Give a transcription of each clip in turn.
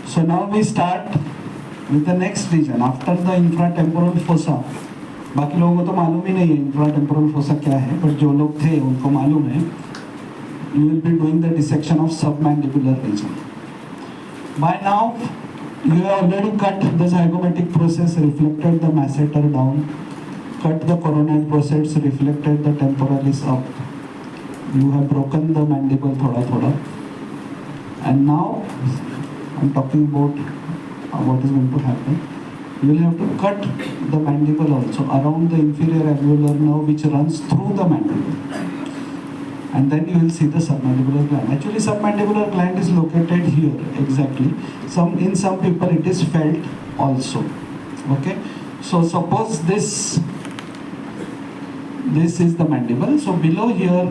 So now we start with the next region after the infratemporal fossa. बाकी लोगों को तो मालूम ही नहीं है इंफ्राटेम्पोरल फोसा क्या है, बट जो लोग थे उनको मालूम है. You will be doing the dissection of submandibular region. By now, you have already cut the zygomatic process, reflected the masseter down, cut the coronoid process, reflected the temporalis up. You have broken the mandible thoda. And now, I'm talking about what is going to happen. You will have to cut the mandible also around the inferior alveolar nerve which runs through the mandible. And then you will see the submandibular gland. Actually, submandibular gland is located here, exactly. In some people it is felt also. Okay? So suppose this is the mandible. So below here,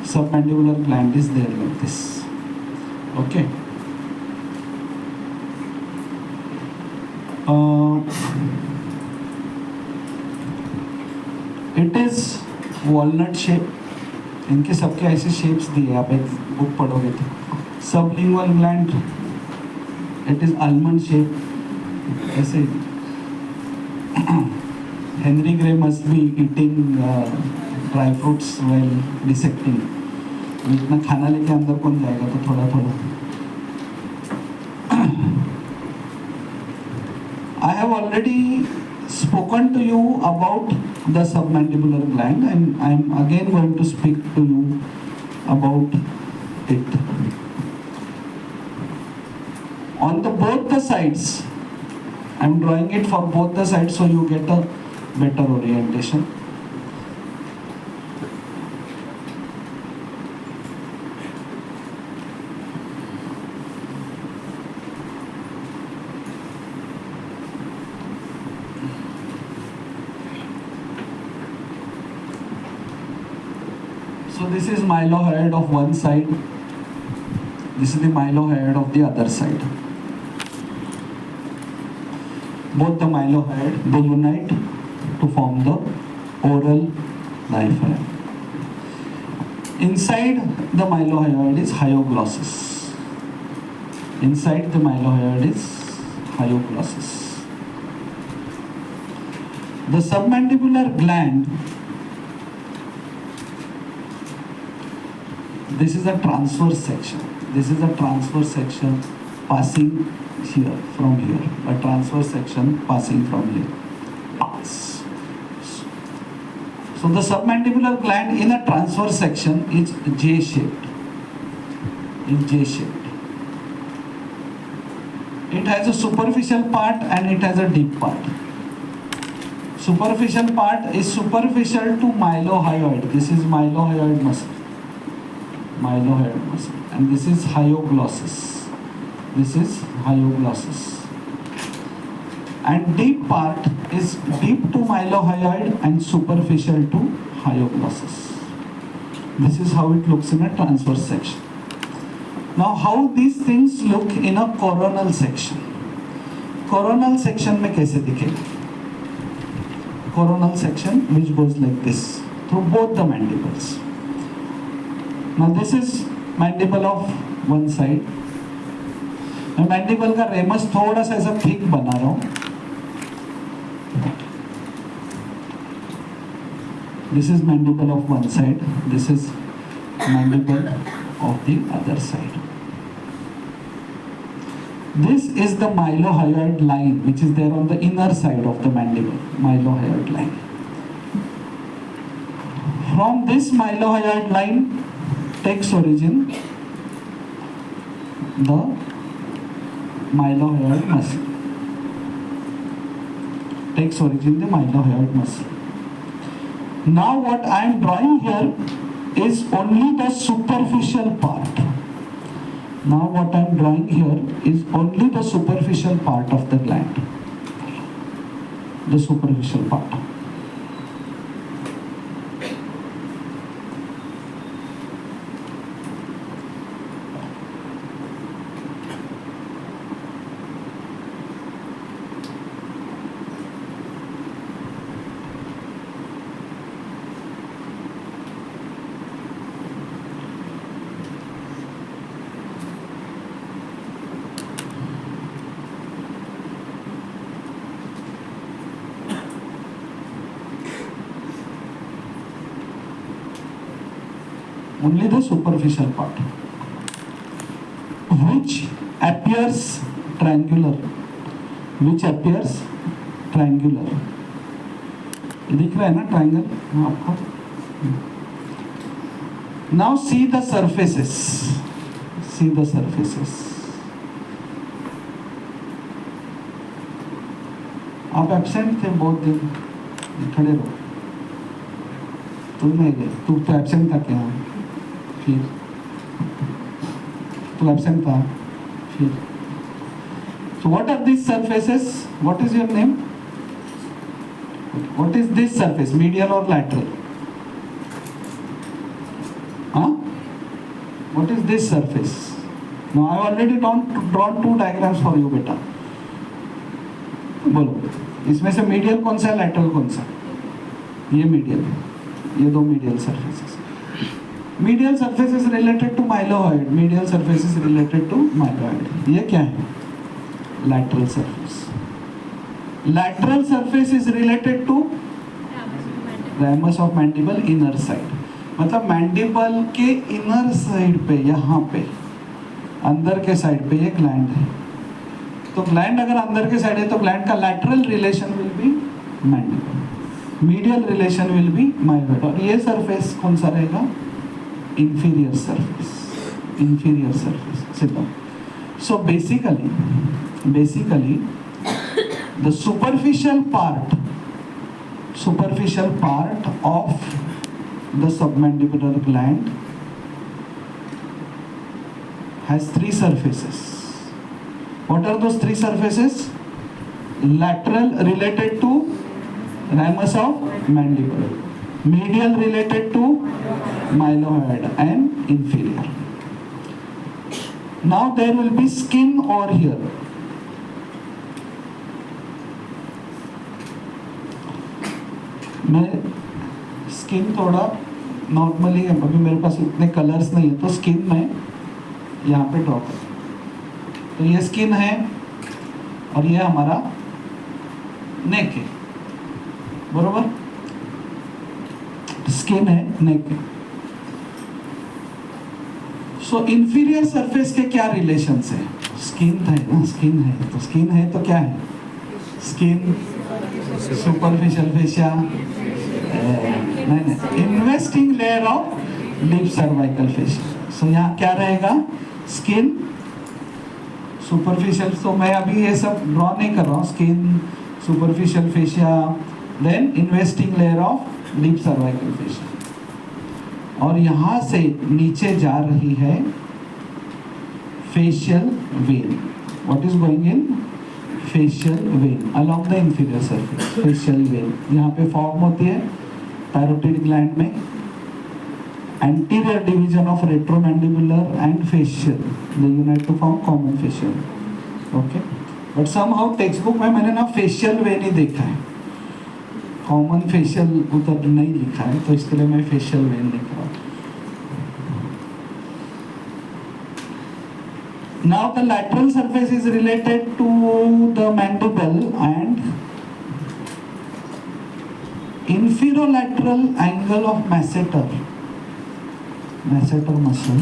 submandibular gland is there like this. Okay? It is walnut shape. इनके सबके ऐसे shapes दिए, आप एक book पढ़ोगे तो. Sublingual gland, it is almond shape. ऐसे Henry Gray must be eating dry fruits well dissecting. इतना खाना लेके अंदर कौन जाएगा, तो थोड़ा थोड़ा. I have already spoken to you about the submandibular gland, and I am again going to speak to you about it. On both the sides, I am drawing it for both the sides so you get a better orientation. So this is mylohyoid of one side. This is the mylohyoid of the other side. Both the mylohyoid, they unite to form the oral diaphragm. Inside the mylohyoid is hyoglossus. Inside the mylohyoid is hyoglossus. The submandibular gland, this is a transverse section. This is a transverse section passing here, from here. A transverse section passing from here. Pass. So the submandibular gland in a transverse section is J-shaped. Is J-shaped. It has a superficial part and it has a deep part. Superficial part is superficial to mylohyoid. This is mylohyoid muscle. Mylohyoid muscle, and this is hyoglossus. This is hyoglossus. And deep part is deep to mylohyoid and superficial to hyoglossus. This is how it looks in a transverse section. Now, how these things look in a coronal section? Coronal section में कैसे दिखेगा? Coronal section which goes like this through both the mandibles. Now this is mandible of one side. मैं mandible का ramus थोड़ा सा ऐसा thick बना रहा हूँ. This is mandible of one side. This is mandible of the other side. This is the mylohyoid line which is there on the inner side of the mandible. Mylohyoid line. From this mylohyoid line takes origin the mylohyoid muscle. Takes origin the mylohyoid muscle. Now what I am drawing here is only the superficial part. Now what I am drawing here is only the superficial part of the gland. The superficial part. only the superficial part, which appears triangular, which appears triangular. दिख रहा है ना triangle आपको? Now see the surfaces, see the surfaces. आप absent थे बहुत दिन, खड़े रहो। तुम नहीं गए, तू तो एब्सेंट था क्या? फिर तू एब्सेंट था फिर। So what are these surfaces? What is your name? What is this surface? Medial or lateral? Huh? What is this surface? Now I have already drawn two diagrams for you, बेटा। बोलो, इसमें से medial कौन सा है, lateral कौन सा? ये मीडियल, ये दो medial surfaces. Medial surface is related to mylohyoid, medial surface is related to mylohyoid. ये क्या है? Lateral surface. Lateral surface is related to ramus of mandible inner side, मतलब मैंडिबल के इनर साइड पे, यहाँ पे अंदर के साइड पे ये ग्लैंड है। तो ग्लैंड अगर अंदर के साइड है तो ग्लैंड का lateral relation will be mandible, medial relation will be mylohyoid. और ये सरफेस कौन सा रहेगा? Inferior surface, inferior surface. सिद्धा। So basically the superficial part of the submandibular gland has three surfaces. What are those three surfaces? Lateral related to ramus of mandible, medial related to mylohyoid, and inferior. Now there will be skin over here. मैं skin थोड़ा normally, अभी मेरे पास इतने colours नहीं है, तो skin में यहाँ पे ड्रॉ कर। तो ये स्किन है और ये हमारा नेक है, बरोबर? स्किन है, नेक है। सो इंफीरियर सरफेस के क्या रिलेशंस है? स्किन है ना, स्किन है तो स्किन है तो क्या है? स्किन, सुपरफिशियल फेशिया, नहीं, investing layer of deep cervical fascia. So यहाँ क्या रहेगा? Skin, superficial. तो मैं अभी ये सब ड्रॉ नहीं कर रहा हूँ, skin, superficial fascia, then investing layer of deep cervical fascia. और यहाँ से नीचे जा रही है facial vein. What is going in? Facial vein along the inferior surface. Facial vein यहाँ पे फॉर्म होती है पैरोटिड ग्लैंड में। Anterior division of retromandibular and facial, they unite to form common facial. Okay, but somehow textbook में मैंने ना facial when he देखा है, कॉमन फेशियल उधर नहीं लिखा है, तो इसके लिए मैं फेशियल वेन लिख रहा हूँ। Now the lateral surface is related to the mandible and inferolateral angle of masseter muscle,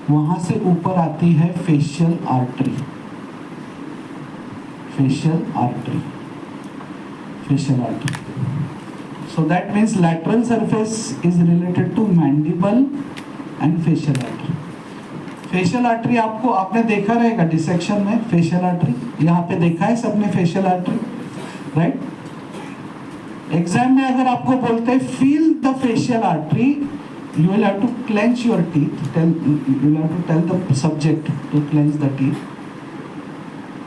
वहां से ऊपर आती है facial artery, so that means lateral surface is related to mandible and facial artery. Facial artery आपने देखा रहेगा dissection में। Facial artery यहाँ पे देखा है सबने, फेशियल आर्टरी, राइट? एग्जाम में अगर आपको बोलते हैं feel the facial artery, you will have to clench your teeth, you will have to tell the subject to clench the teeth.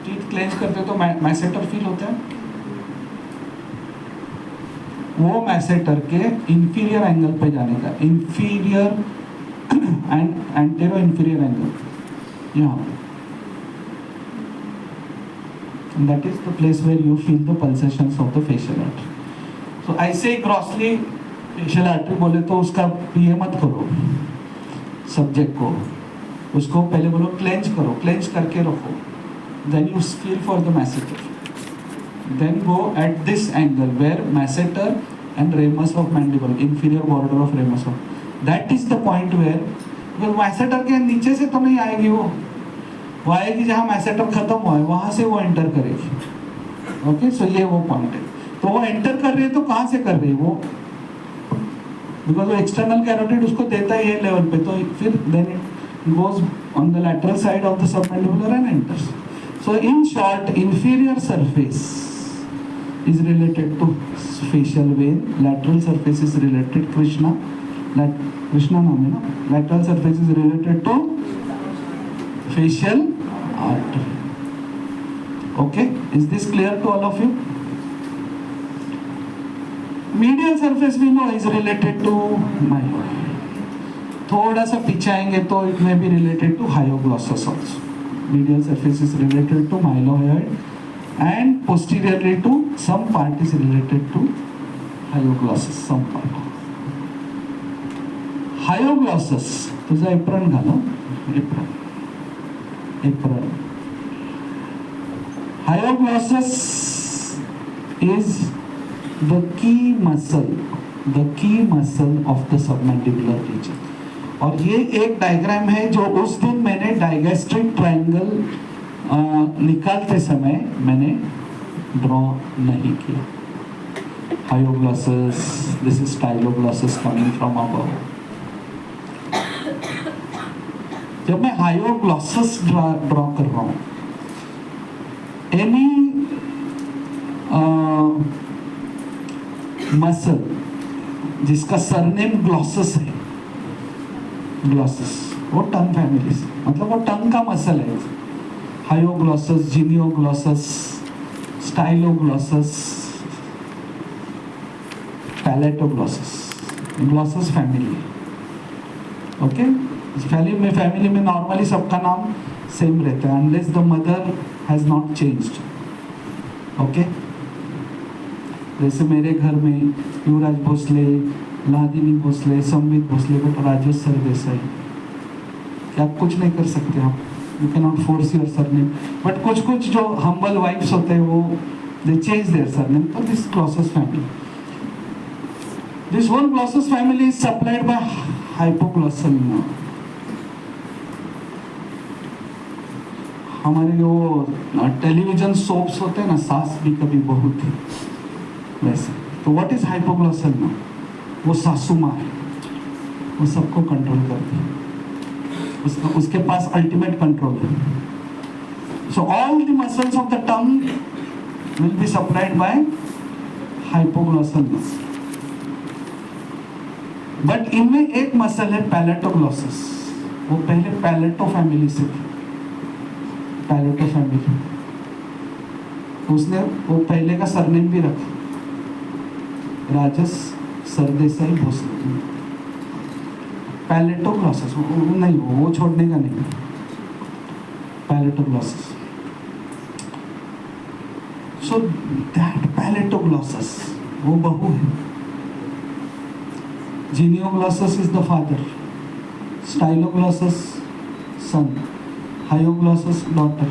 Teeth clench करते तो मैसेटर फील होता है। वो मैसेटर के इंफीरियर एंगल पे जाने का, इंफीरियर and anterior-inferior angle, यहाँ पे, and that is the place where you feel the pulsations of the facial artery. So ऐसे grossly facial artery बोले तो उसका ये मत करो सब्जेक्ट को, उसको पहले बोलो क्लेंच करो, क्लेंच करके रखो, then you feel for the masseter, then go at this angle where masseter and ramus of mandible, inferior border of ramus of, that is the point where masseter के नीचे से तो नहीं आएगी, वो आएगी जहाँ मैसेटर खत्म हुआ है वहां से वो एंटर करेगी। ओके, सो ये वो पॉइंट है। तो वो एंटर कर रही है तो कहाँ से कर रही है वो, बिकॉज वो एक्सटर्नल कैरोटिड उसको देता ही है लेवल पे, तो फिर then it goes on the lateral side of the submandibular and enters. So in short, inferior surface is related to facial vein, lateral surface is related Krishna नाम है ना, lateral surface is related to facial artery. Okay, is this clear to all of you? Medial surface we know is related to myloid. थोड़ा सा पीछे आएंगे तो it may be related to hyoglossus also. Medial surface is related to myloid and posteriorly to some part is related to hyoglossus, some part. Hyoglossus, तुझा apron घालो, apron. Hyoglossus is the key muscle of the submandibular region. और ये एक diagram है जो उस दिन मैंने डायगैस्ट्रिक ट्रायंगल निकालते समय मैंने ड्रॉ नहीं किया. Hyoglossus, this is styloglossus coming from above. जब मैं hyoglossus ड्रॉ कर रहा हूँ, any मसल जिसका सरनेम ग्लॉसस है, ग्लॉसस वो टंग फैमिली से, मतलब वो टंग का मसल है. Hyoglossus, genioglossus, styloglossus, palatoglossus, glossus family. Okay, family में नॉर्मली सबका नाम सेम रहता है unless the mother has not changed. Okay, जैसे मेरे घर में युवराज भोसले, लादिनी भोसले, संबित भोसले, बट राजेश सरदेसाई, क्या आप कुछ नहीं कर सकते आप, you cannot force your surname. But कुछ जो humble wives होते हैं वो they change their surname. So this glossus family, this whole glossus family is supplied by hypoglossal nerve. हमारे जो टेलीविजन सोप्स होते हैं ना, सास भी कभी बहू थी, वैसे. तो what is hypoglossal nerve? वो सासू माँ है, वो सबको कंट्रोल करती है, उसके पास अल्टीमेट कंट्रोल है. So all the muscles of the tongue will be supplied by hypoglossal muscle. But इनमें एक मसल है पैलेटोग्लॉसस, वो पहले पैलेटो फैमिली से थी. पैलेटो फैमिली, उसने वो पहले का सरनेम भी रखा, राजस सरदेसाई भोसले. पैलेटोग्लॉसस नहीं, वो छोड़ने का नहीं. पैलेटोग्लॉसस, सो दैट पैलेटोग्लॉसस वो बहू है. Genioglossus is the father, styloglossus son, hyoglossus daughter.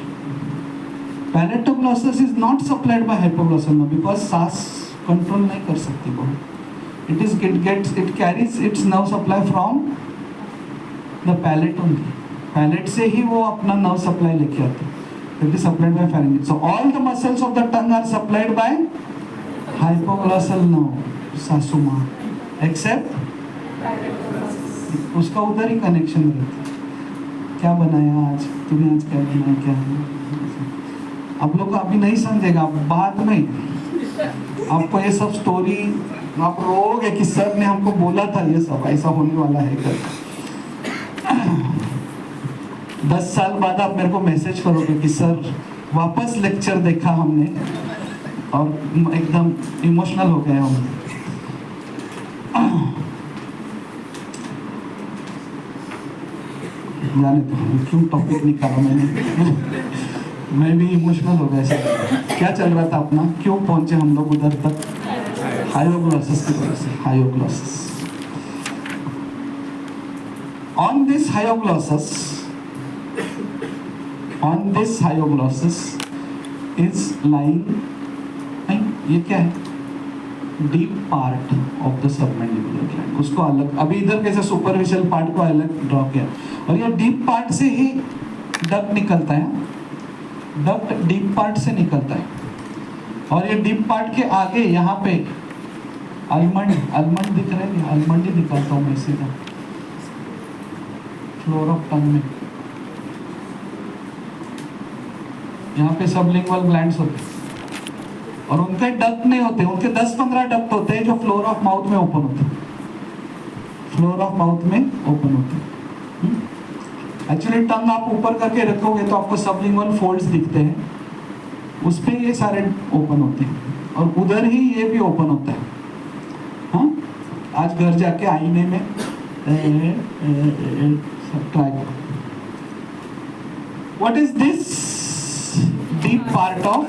Palatoglossus is not supplied by hypoglossal nerve because सांस कंट्रोल नहीं कर सकती बहू. it carries its nerve supply from the palate only. Palate से ही वो अपना nerve supply लेके आते हैं. It is supplied by pharynx. So all the muscles of the tongue are supplied by hypoglossal nerve, सासू माँ, except उसका उधर ही कनेक्शन रहता है. क्या बनाया आज तूने, आज क्या बनाया, क्या आप लोग को अभी नहीं समझेगा, बाद में आपको ये सब स्टोरी आप रोगे कि सर ने हमको बोला था ये सब ऐसा होने वाला है कर. 10 साल बाद आप मेरे को मैसेज करोगे कि सर वापस लेक्चर देखा हमने और एकदम इमोशनल हो गए हम. जाने तो क्यों टॉपिक निकाला मैंने, मैं भी इमोशनल हो गया सर. क्या चल रहा था अपना, क्यों पहुंचे हम लोग उधर तक, हाइयोग्लॉसस की वजह से. हाइयोग्लॉसस, on this hyoglossus is lying. ये क्या है, deep part of the submandibular gland, उसको अलग, अभी इधर कैसे सुपरफिशियल पार्ट को अलग ड्रॉ किया, और ये डीप पार्ट से ही डक्ट निकलता है, डक्ट डीप पार्ट से निकलता है, और ये डीप पार्ट के आगे यहाँ पे आलमंड दिख रहे हैं, आलमंड ही निकलता हूँ मैं सीधा फ्लोर ऑफ टंग में, यहाँ पे सबलिंगुअल ग्लैंड्स होते हैं, और उनके डक्ट नहीं होते, उनके 10-15 डक्ट होते हैं जो फ्लोर ऑफ माउथ में ओपन होते हैं, फ्लोर ऑफ माउथ में ओपन होते हैं। एक्चुअली टंग आप ऊपर करके रखोगे तो आपको सबलिंगुअल फोल्ड्स दिखते हैं, उस पे ये सारे ओपन होते हैं, और उधर ही ये भी ओपन होता है। हाँ, आज घर जाके आईने में सब ट्राई करो। What is this deep part of,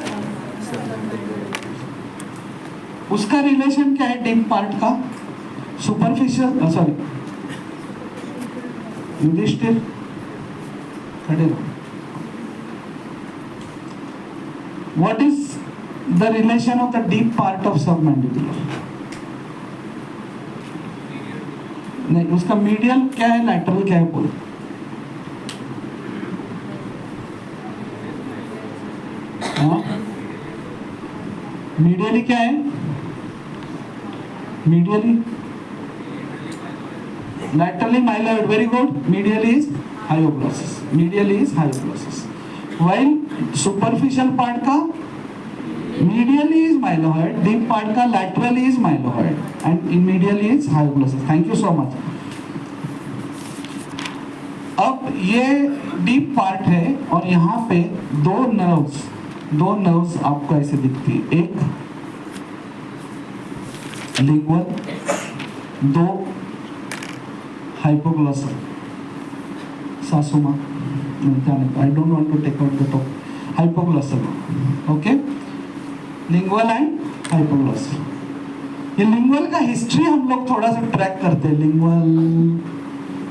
उसका रिलेशन क्या है डीप पार्ट का, सुपरफिशियल, सॉरी युधिष्ठिर खड़े रहो, what is the relation of the deep part of submandibular, नहीं उसका मीडियल क्या है, लैटरल क्या है बोलो, हाँ मीडियली क्या है, medially laterally myloid, very good, medially is hyoglossus, medially is hyoglossus, while superficial part का medially is myloid, deep part का laterally is myloid, and in medially is hyoglossus. Thank you so much. अब ये deep part है, और यहाँ पे दो nerves आपको ऐसे दिखती है, एक लिंगुअल, दो हाइपोग्लॉसल, सासू माँ, I don't want to take out the top, hypoglossal, okay, lingual and hypoglossal. ये लिंगुअल का हिस्ट्री हम लोग थोड़ा सा ट्रैक करते हैं, लिंगुअल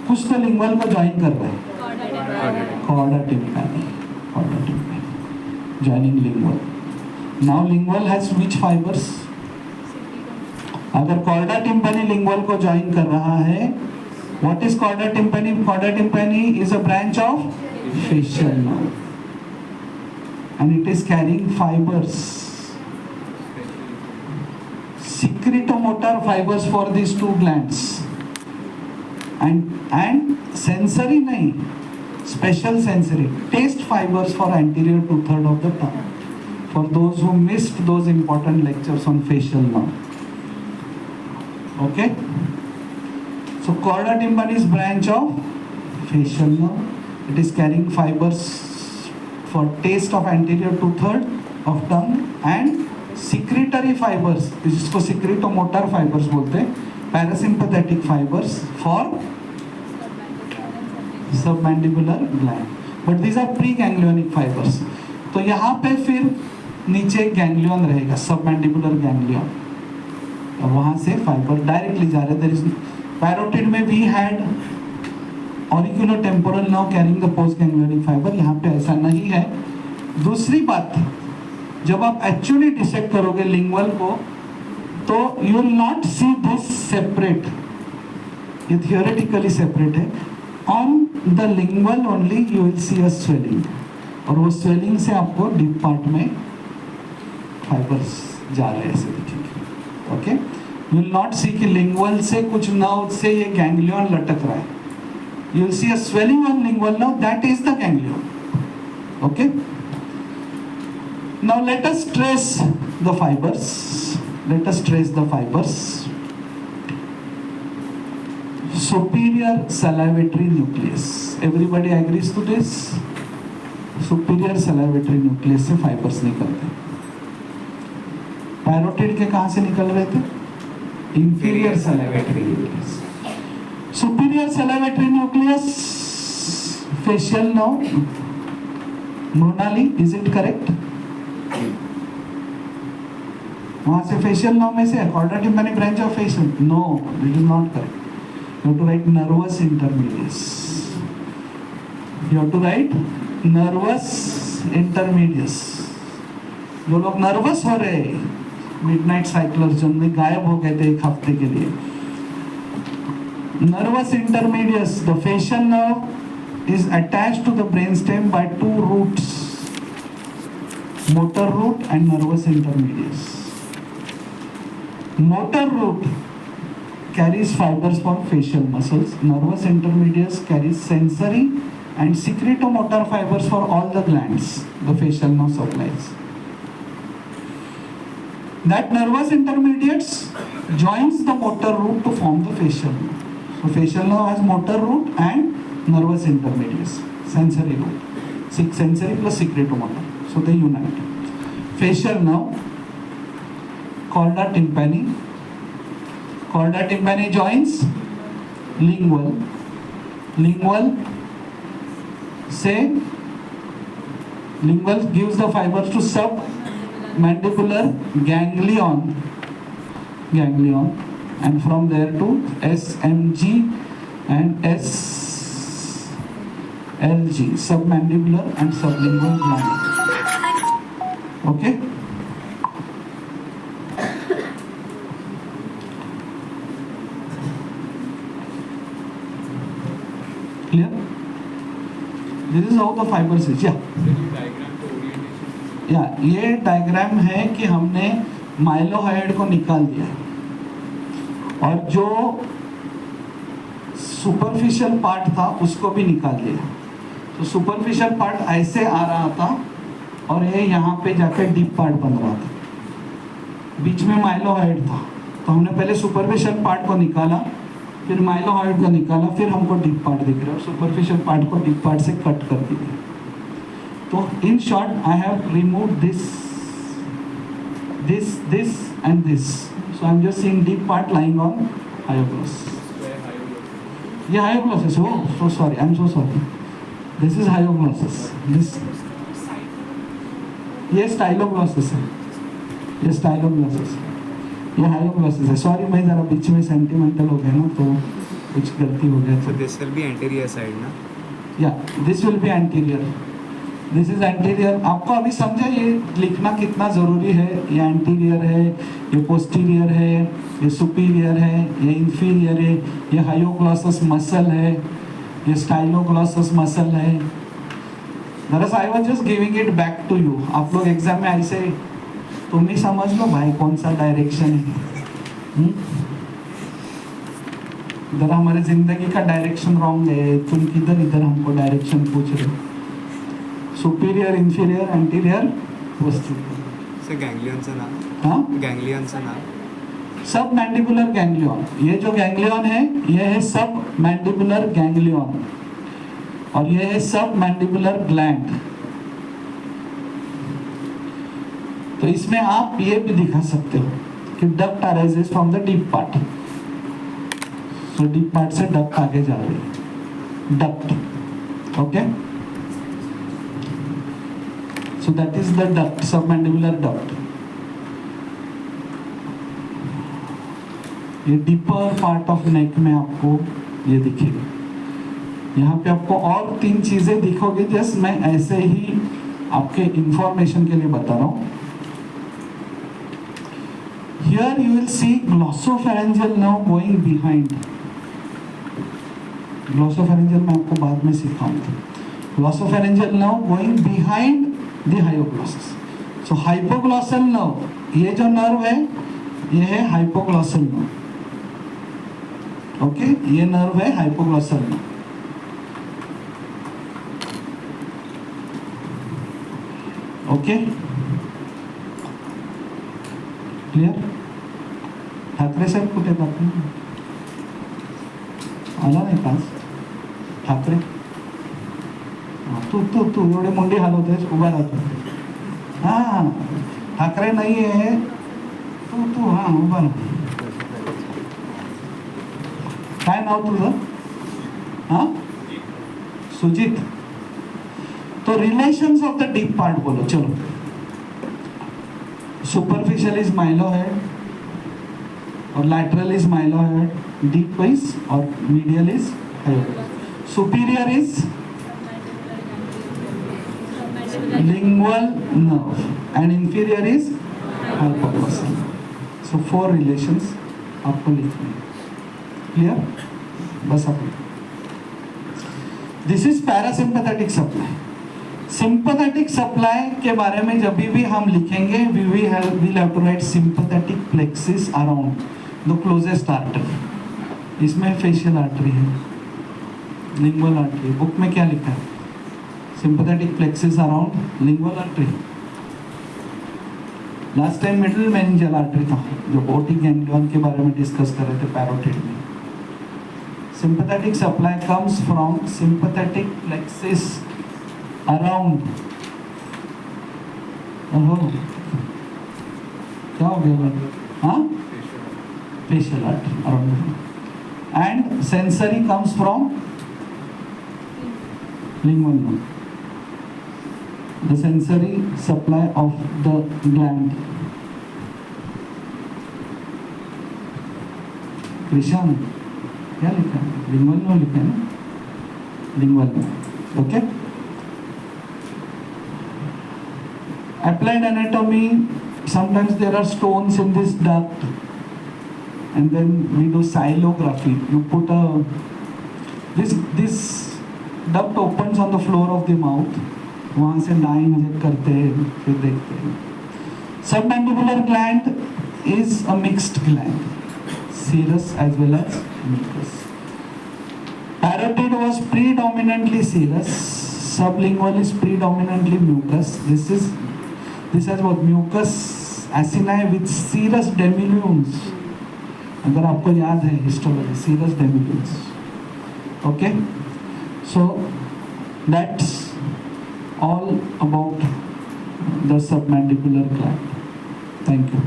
कुछ तो लिंगुअल को ज्वाइन कर रहे हैं, chorda tympani, joining lingual. Now lingual has which fibres, अगर कॉर्डा टिम्पैनी लिंगुअल को ज्वाइन कर रहा है, what is chorda tympani? Chorda tympani is a branch of facial nerve, and it is carrying fibers, secretomotor fibers for these two glands, and sensory nahi, special sensory taste fibers for anterior 2/3 of the tongue, for those who missed those important lectures on facial nerve. Okay, so chorda tympani is branch of facial nerve. It is carrying fibers for taste of anterior 2/3 of tongue, and secretory fibers, जिसको secretomotor fibers बोलते हैं, parasympathetic fibers for submandibular gland. But these are preganglionic fibers. तो यहाँ पे फिर नीचे ganglion रहेगा, submandibular ganglion, और वहाँ से फाइबर डायरेक्टली जा रहे हैं। पैरोटिड में भी had auriculotemporal nerve carrying the post ganglionic fibre, यहाँ पे ऐसा नहीं है। दूसरी बात, जब आप एक्चुअली डिसेक्ट करोगे लिंगुअल को, तो you will not see this separate, ये थियोरेटिकली सेपरेट है। On the lingual only you will see a swelling, और वो स्वेलिंग से आपको डीप पार्ट में फाइबर्स जा रहे हैं, ऐसे दिखेंगे। ओके, यू विल नॉट सी कि लिंगुअल से कुछ नर्व से ये गैंग्लियन लटक रहा है, you will see a swelling on lingual nerve, that is the ganglion. Okay, now let us trace the fibres, let us trace the fibers. Superior salivatory nucleus, everybody agrees to this? Superior salivatory nucleus से fibers निकलते हैं। Parotid के कहाँ से निकल रहे थे? Inferior salivatory nucleus. Superior salivatory nucleus, facial nerve, Mronali, is it correct? वहाँ से फेशियल नर्व में से chorda tympanic branch of facial, no, this is not correct. You have to write nervus intermedius, you have to write nervus intermedius. जो लोग nervous हो रहे हैं, midnight साइक्लर्स जिनमें गायब हो गए थे एक हफ्ते के लिए. Nervous intermediates, the facial nerve is attached to the brainstem by two roots, motor root and nervous intermediates. Motor root carries fibers for facial muscles. Nervous intermediates carries sensory and secretomotor fibers for all the glands the facial nerve supplies. That nervous intermediates joins the motor root to form the facial nerve. So facial nerve has motor root and nervous intermediates, sensory root. Sensory plus secretomotor. So they unite. Facial nerve, chorda tympani. Chorda tympani joins lingual. Lingual gives the fibers to submandibular ganglion, and from there to SMG and SLG, submandibular and sublingual gland. Okay? Clear? This is how the fibers is. ये diagram है कि हमने mylohyoid को निकाल दिया और जो superficial part था उसको भी निकाल दिया. तो सुपरफिशियल पार्ट ऐसे आ रहा था और ये यहाँ पे जाके डीप पार्ट बन रहा था. बीच में माइलोहाइड था, तो हमने पहले सुपरफिशियल पार्ट को निकाला, फिर माइलोहाइड को निकाला, फिर हमको डीप पार्ट दिख रहा है और सुपरफिशियल पार्ट को डीप पार्ट से कट कर दिया. तो in short I have remove this and this. So I'm just seeing deep part lying on hyoglossus. Yeah, hyoglossus. Oh, so sorry. I'm so sorry. This is hyoglossus. This. ये styloglossus है. ये styloglossus. ये hyoglossus है. Sorry, मैं जरा बीच में sentimental हो गया ना, तो कुछ गलती हो गया. So this will be anterior side ना? Yeah, this will be anterior. This is anterior. आपको अभी समझा ये लिखना कितना ज़रूरी है. ये एंटीरियर है, ये पोस्टीरियर है, ये सुपीरियर है, ये इंफीरियर है, ये हायोग्लॉसस मसल है, ये स्टाइलोग्लॉसस मसल है. दरअसल I was just giving it back to you. आप लोग एग्जाम में ऐसे तुम ही समझ लो भाई कौन सा डायरेक्शन है. इधर हमारे जिंदगी का डायरेक्शन रॉन्ग है, तुम किधर इधर हमको डायरेक्शन पूछ रहे हो. Superior, inferior, anterior, posterior. से गैंग्लियन से नाम. हाँ, गैंग्लियन से नाम. सब मैंडिबुलर गैंग्लियन. ये जो गैंग्लियन है ये है सब मैंडिबुलर गैंग्लियन और ये है सब मैंडिबुलर ग्लैंड. तो इसमें आप ये भी दिखा सकते हो कि duct arises from the deep part. So deep part से डक्ट आगे जा रही है. Duct. Okay. So that is the duct, submandibular duct. ये डीपर पार्ट ऑफ नेक में आपको ये दिखेगा. यहाँ पे आपको और 3 चीजें दिखोगे. जस्ट मैं ऐसे ही आपके इंफॉर्मेशन के लिए बता रहा हूँ. Here you will see glossopharyngeal nerve going behind. Glossopharyngeal मैं आपको बाद में सिखाऊंगा. Glossopharyngeal nerve going behind the hyoglossus. So hypoglossal nerve, ये जो नर्व है ये है hypoglossal nerve. ओके, ये नर्व है hypoglossal nerve. Okay, clear. Thackeray साहेब कुठे आहेत? आला नाही पास ठाकरे. तू तू तू एवढे मुंडी हलवतेस, उभा राहतो. हां, ठाकरे नाही आहे. तू हां उभा राहा. काय नाव तुझं? हां, सुजित. तो relations of the deep part बोलो. चलो. सुपरफिशियल इज माइलोहेड और लैटरल इज माइलोहेड. डीप इज और medial is hyoglossus. Superior is lingual nerve and inferior is hypoglossal. So 4 relations आपको लिखने हैं. Clear? बस आप. This is parasympathetic supply. Sympathetic supply के बारे में जब भी हम लिखेंगे, we'll have to write sympathetic plexus around the closest artery. इसमें facial artery है, lingual artery. बुक में क्या लिखा है? Sympathetic plexus around lingual artery. Last time middle meningeal artery था जो ओटिक गैंग्लियन के बारे में डिस्कस कर रहे थे पैरोटिड में. Sympathetic supply comes from sympathetic plexus around. ओहो क्या हो गया? हाँ, facial artery around. And sensory comes from lingual node. The sensory supply of the gland. Krishan, क्या लिखा है? Lingual में लिखा है ना? Lingual में. Okay? Applied anatomy. Sometimes there are stones in this duct, and then we do xylography. You put this duct opens on the floor of the mouth. वहाँ से डाई इंजेक्ट करते हैं, फिर देखते हैं. Submandibular gland is a mixed gland, serous as well as mucous. Parotid was predominantly serous. Sublingual is predominantly mucous. This has what? Mucus acini with serous demilunes. अगर आपको याद है histology, serous demilunes. Okay, so that's all about the submandibular gland. Thank you.